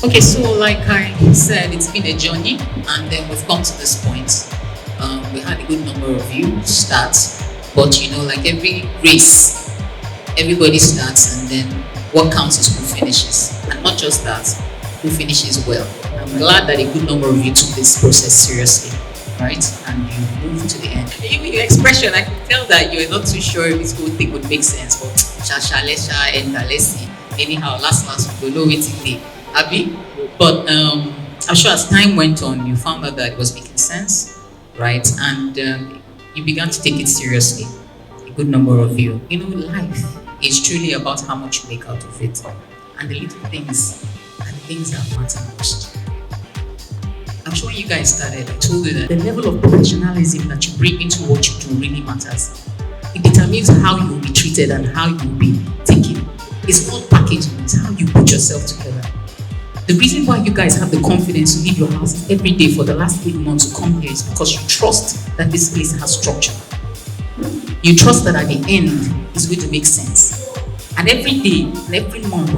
Okay, so like I said, it's been a journey, and then we've come to this point. We had a good number of you start, but like every race, everybody starts, and then what counts is who finishes, and not just that, who finishes well. I'm glad that a good number of you took this process seriously, right? And you moved to the end. Even your expression, I can tell that you're not too sure if this whole thing would make sense, but let's see. Anyhow, last we go know it today. Abby, but I'm sure as time went on, you found out that it was making sense, right? And you began to take it seriously. A good number of you. Life is truly about how much you make out of it, and the little things are the things that matter most. I'm sure when you guys started, I told you that the level of professionalism that you bring into what you do really matters. It determines how you will be treated and how you will be taken. It's not packaging, it's how you put yourself together. The reason why you guys have the confidence to leave your houses every day for the last 8 months to come here is because you trust that this place has structure. You trust that at the end, it's going to make sense. And every day and every month,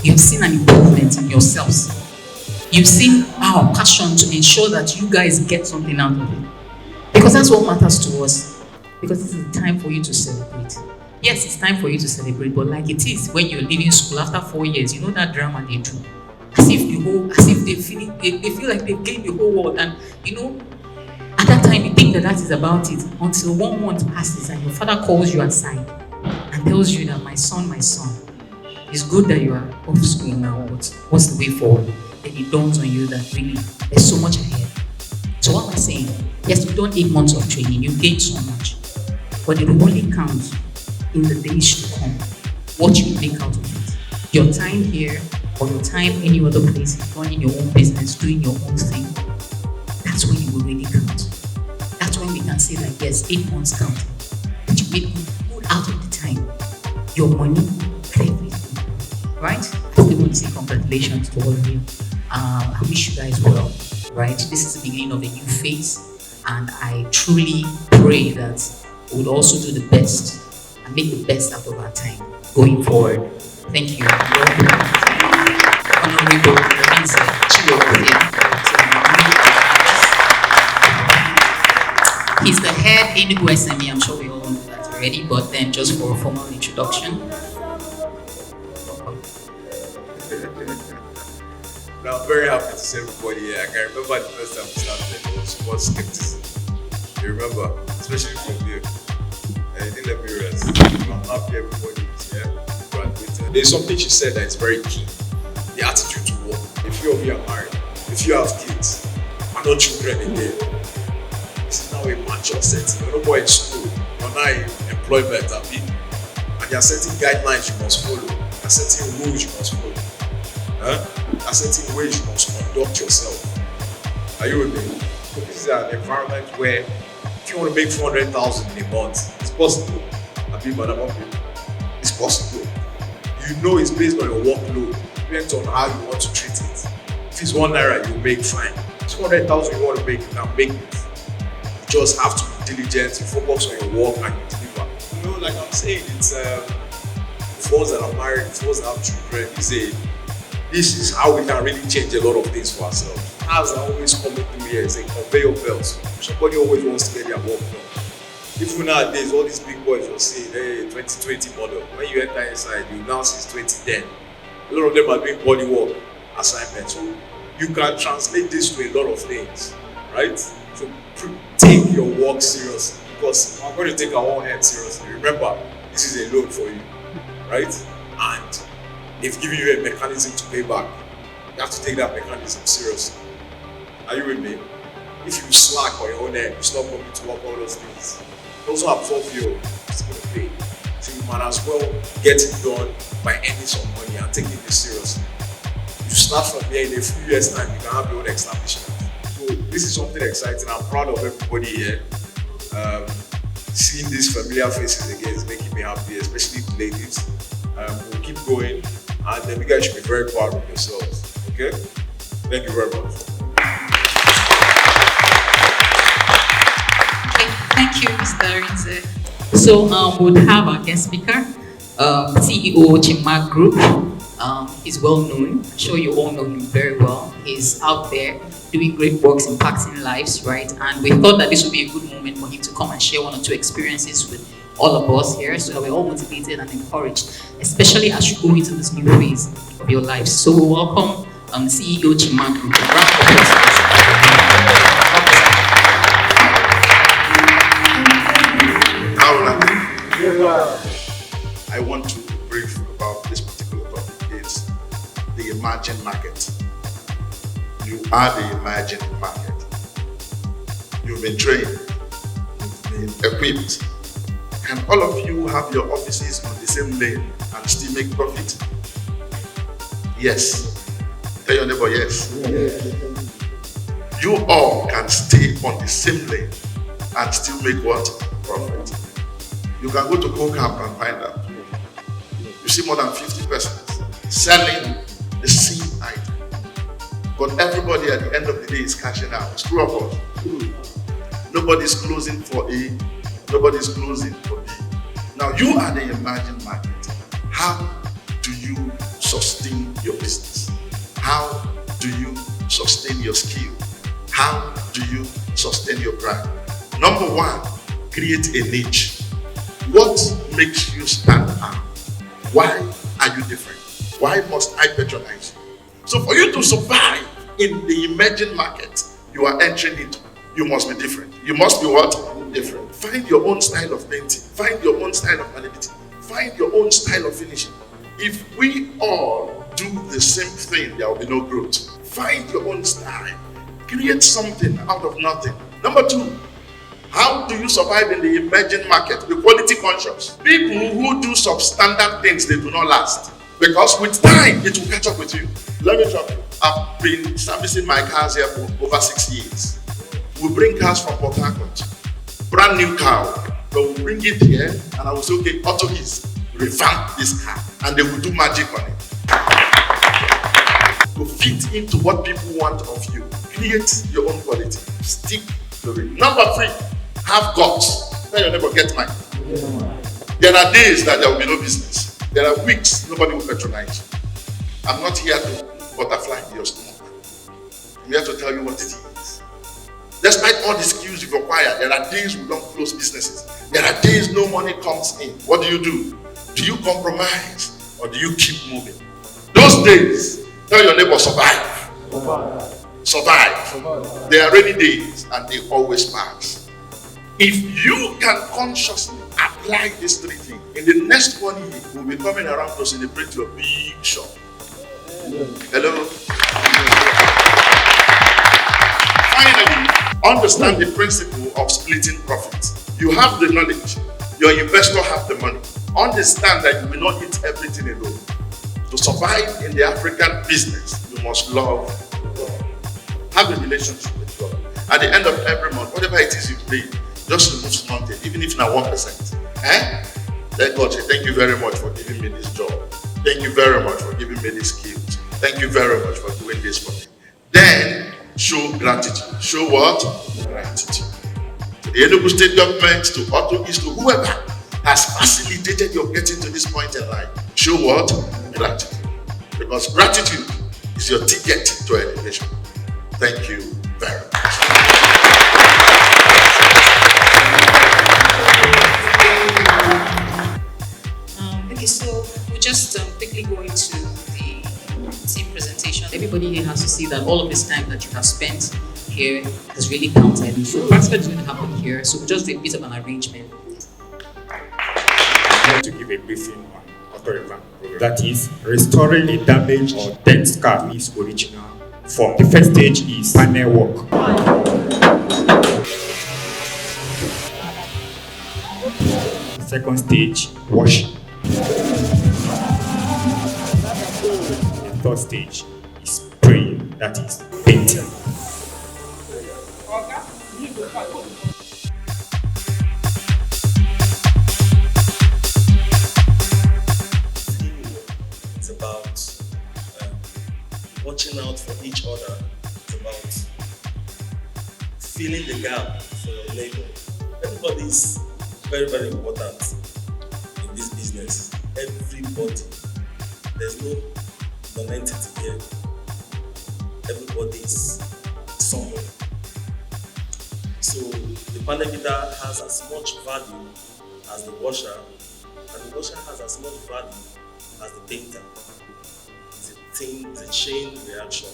you've seen an improvement in yourselves. You've seen our passion to ensure that you guys get something out of it. Because that's what matters to us. Because this is the time for you to celebrate. Yes, it's time for you to celebrate, but like it is when you're leaving school after 4 years, that drama they do. As if they feel like they've gained the whole world, and at that time you think that is about it, until 1 month passes and your father calls you aside and tells you that my son, it's good that you are off school now, but what's the way forward? Then it dawns on you that really there's so much ahead. So what am I saying? Yes, you've done 8 months of training, you gained so much, but it will only count in the days to come what you make out of it. Your time here or your time any other place, running your own business, doing your own thing, that's when you will really count. That's when we can say that yes, 8 months count. That you made good out of the time, your money, and everything. Right? I still want to say congratulations to all of you. I wish you guys well. Right? This is the beginning of a new phase, and I truly pray that we will also do the best and make the best out of our time going forward. Thank you. Honorable Arinze Chilo-Offiah. He's the head Enugu SME. I'm sure we all know that already, but then just for a formal introduction. Now, I'm very happy to see everybody here. I can remember the first time we started, there was much skepticism. You remember, especially from you. And it didn't let me rest. I'm happy everybody is here. Graduated. There's something she said that is very key. The attitude to work. If you are married, if you have kids, and no children in there, this is now a mature setting. You're no more in school. You're now in employment, and there are certain guidelines you must follow. There are certain rules you must follow. There are certain ways you must conduct yourself. Are you with me? So this is an environment where if you want to make 400,000 in a month, it's possible. It's possible. It's based on your workload. Depends on how you want to treat it. If it's 1 naira, you make fine. If it's 400,000 you want to make, you can make it. You just have to be diligent, you focus on your work, and you deliver. Like I'm saying, it's for us that are married, for us that have children, this is how we can really change a lot of things for ourselves. As I always come into here, it's a conveyor belt. Somebody always wants to get their work done. Even nowadays, all these big boys will say, hey, 2020 model. When you enter inside, you now see 2010. A lot of them are doing body work assignments. So you can translate this to a lot of things, right? So take your work seriously, because I'm going to take our own head seriously. Remember, this is a loan for you, right? And they've given you a mechanism to pay back. You have to take that mechanism seriously. Are you with me? If you slack on your own end, you stop coming to work, all those things. It also absorb you, it's going to pay. So you might as well get it done by earning some money and taking this seriously. You start from here, in a few years' time, you can have your own establishment. So this is something exciting. I'm proud of everybody here. Seeing these familiar faces again is making me happy, especially the ladies. We'll keep going, and then you guys should be very proud of yourselves. Okay? Thank you very much. Okay, thank you, Mr. Arinze. So we'll have our guest speaker, CEO Chima Group. He's well known. I'm sure you all know him very well. He's out there doing great works, impacting lives, right? And we thought that this would be a good moment for him to come and share one or two experiences with all of us here, so that we're all motivated and encouraged, especially as you go into this new phase of your life. So we welcome CEO Chimaku. I want to brief about this particular topic. It's the emerging market. You are the emerging market. You've been trained, you've been equipped. Can all of you have your offices on the same lane and still make profit? Yes. Tell your neighbor yes. You all can stay on the same lane and still make what? Profit. You can go to Co-Camp and find out. You see more than 50 persons selling the same item. But everybody at the end of the day is cashing out. Screw up us. Nobody's closing for A, nobody's closing for B. Now you are the emerging market. How do you sustain your business? How do you sustain your skill? How do you sustain your brand? Number one, create a niche. What makes you stand out? Why are you different? Why must I patronize you? So for you to survive in the emerging market you are entering into, you must be different. You must be what? Different. Find your own style of painting. Find your own style of management. Find your own style of finishing. If we all do the same thing, there will be no growth. Find your own style. Create something out of nothing. Number two, how do you survive in the emerging market? Be quality conscious. People who do substandard things, they do not last. Because with time, it will catch up with you. Let me tell you, I've been servicing my cars here for over 6 years. We bring cars from Port Harcourt, brand new car. But we'll bring it here and I will say, okay, Autoease, revamp this car. And they will do magic on it. To fit into what people want of you. Create your own quality. Stick to it. Number three, have guts. Tell your neighbor, get mine. There are days that there will be no business. There are weeks nobody will patronize you. I'm not here to butterfly your stomach. I'm here to tell you what it is. Despite all the skills you've acquired, there are days we don't close businesses. There are days no money comes in. What do? Do you compromise or do you keep moving? Those days, tell your neighbor, survive. Survive. There are rainy days and they always pass. If you can consciously apply these three things, in the next 1 year, we'll be coming around to celebrate your big shop. Hello? Finally, understand the principle of splitting profits. You have the knowledge, your investor have the money. Understand that you will not eat everything alone. To survive in the African business, you must love God. Have a relationship with God. At the end of every month, whatever it is you pay, just remove something, even if not 1%. Let God say, thank you very much for giving me this job. Thank you very much for giving me these skills. Thank you very much for doing this for me. Then show gratitude. Show what? Gratitude. To the Enugu State government, to AutoEase, to whoever has facilitated your getting to this point in life. Show what? Gratitude. Because gratitude is your ticket to elevation. Thank you very much. Okay, so we'll just quickly go into the team presentation. Everybody here has to see that all of this time that you have spent here has really counted. So practical is going to happen here. So we'll just do a bit of an arrangement. I want to give a briefing on Auto-revamp program. That is restoring a damaged or dent car to its original form. The first stage is panel work. The second stage, washing. The third stage is spraying, that is painting. It's about watching out for each other. It's about filling the gap for your neighbor. Everybody is very, very important in this business. Everybody. There's no non-entity here. Everybody is somebody. So the panel beater has as much value as the washer, and the washer has as much value as the painter. It's a chain reaction.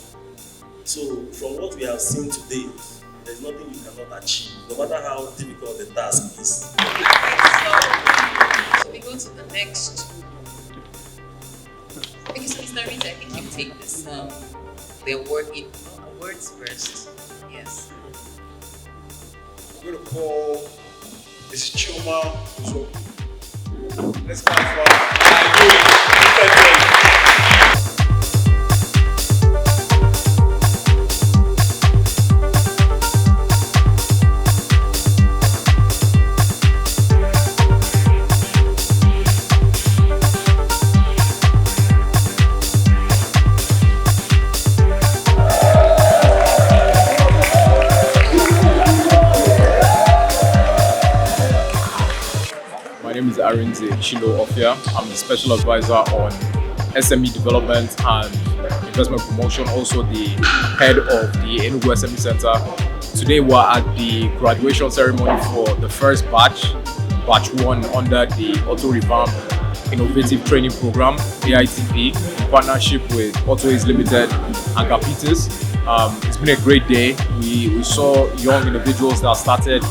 So from what we have seen today, there's nothing you cannot achieve, no matter how difficult the task is. So we go to the next. Okay, so Mr. Arinze, I think you take this. The words first. Yes. I'm going to call Mrs. Chioma. So let's clap for her. My name is Arinze Chilo-Offiah. I'm the Special Advisor on SME Development and Investment Promotion, also the head of the Enugu SME Center. Today we're at the graduation ceremony for the first batch 1 under the Auto-revamp Innovation Training Program, AITP, in partnership with Autoease Limited and Capitis. It's been a great day. We saw young individuals that started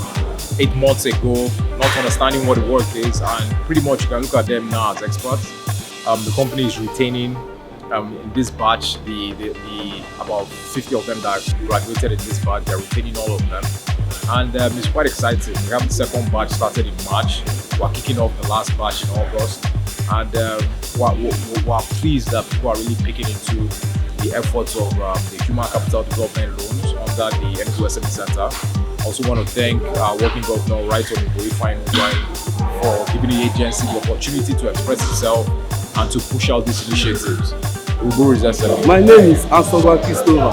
8 months ago, not understanding what the work is, and pretty much you can look at them now as experts. The company is retaining in this batch the about 50 of them that graduated in this batch. They're retaining all of them, and it's quite exciting. We have the second batch started in March. We're kicking off the last batch in August, and we're pleased that people are really picking into the efforts of the Human Capital Development loans under the Enugu SME Center. I also want to thank our working governor, Right Honorable Oby Okeke, for giving the agency the opportunity to express itself and to push out these initiatives. My name is Asoba Christopher.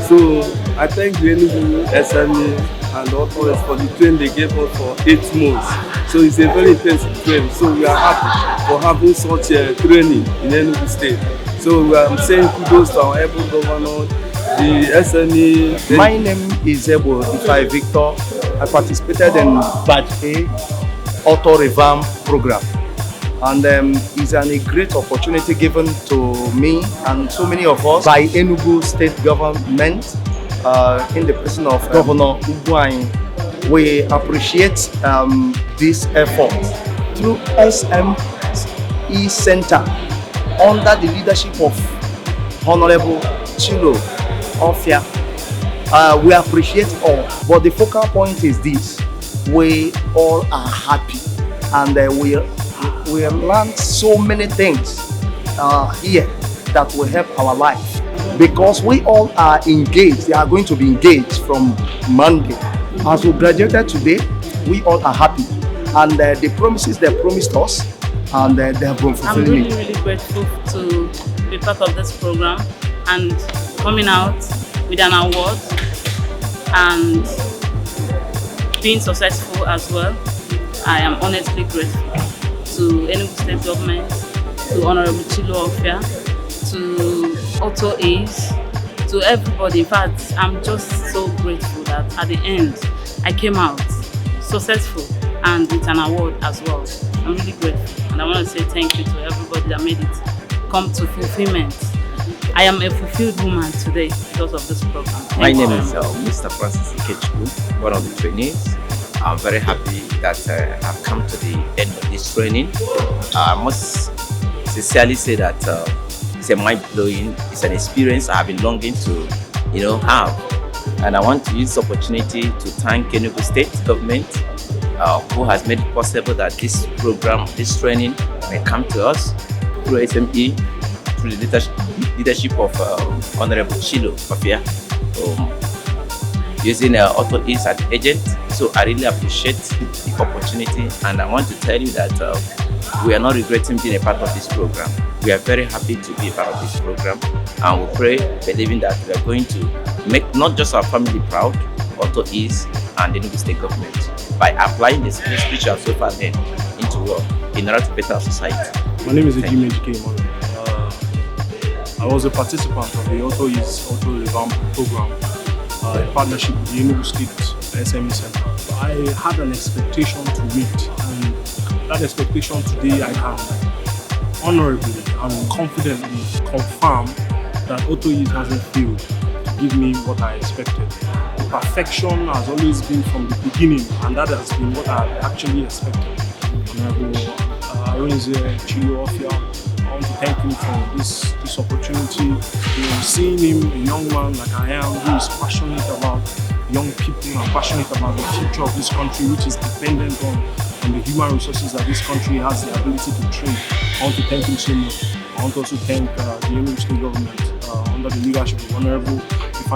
So I thank the Enugu SME and Autoease for the training they gave us for 8 months. So it's a very intensive training. So we are happy for having such a training in Enugu State. So I'm saying kudos to our able governor, the SME. My name is Oby Victor. I participated in Batch A Auto-revamp program, and it's a great opportunity given to me and so many of us by Enugu State government in the person of Governor Ugwuanyi. We appreciate this effort through SME Center under the leadership of Honorable Chilo-Offiah. We appreciate all, but the focal point is this: we all are happy, and we learned so many things here that will help our life, because we all are engaged. They are going to be engaged from Monday. As we graduated today, we all are happy, and the promises they promised us, and they have been fulfilling. I'm really grateful to be part of this program and coming out with an award and being successful as well. I am honestly grateful to Enugu State Government, to Honorable Chilo-Offiah, to Autoease, to everybody. In fact, I'm just so grateful that at the end I came out successful and with an award as well. I'm really grateful, and I want to say thank you to everybody that made it come to fulfillment. I am a fulfilled woman today because of this program. My name is Mr. Francis Ikechukwu, one of the trainees. I'm very happy that I've come to the end of this training. I must sincerely say that it's a mind-blowing, it's an experience I have been longing to, have. And I want to use this opportunity to thank Enugu State Government, who has made it possible that this program, this training may come to us through SME, through the leadership of Honorable Chilo-Offiah, using Autoease as agent. So I really appreciate the opportunity, and I want to tell you that we are not regretting being a part of this program. We are very happy to be a part of this program, and we pray, believing that we are going to make not just our family proud, Autoease and the Enugu State Government, by applying the skills which have so far learned into work in order to better our society. My name is Ejime Ejike. I was a participant of the Autoease Auto-revamp program in partnership with the Enugu SME Center. I had an expectation to meet, and that expectation today I can honorably and confidently confirm that Autoease hasn't failed to give me what I expected. The perfection has always been from the beginning, and that has been what I actually expected. Honorable Arinze Chilo-Offiah, I want to thank him for this opportunity. Seeing him, a young man like I am, who is passionate about young people and passionate about the future of this country, which is dependent on the human resources that this country has the ability to train. I want to thank him so much. I want to also thank the Enugu State government under the leadership of Honorable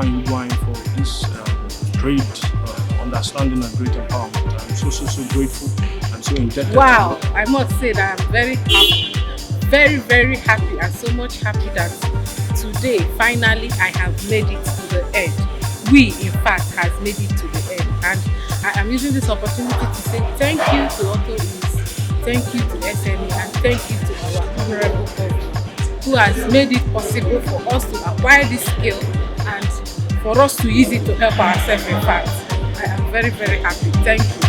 Enugusme for this great understanding and great empowerment. I'm so grateful. I'm so indebted. Wow, I must say that I'm very happy. Very happy, and so much happy that today finally I have made it to the end. We in fact has made it to the end, and I am using this opportunity to say thank you to Autoease, thank you to SME, and thank you to our honorable government who has made it possible for us to acquire this skill and for us to use it to help ourselves. In fact, I am very happy. Thank you.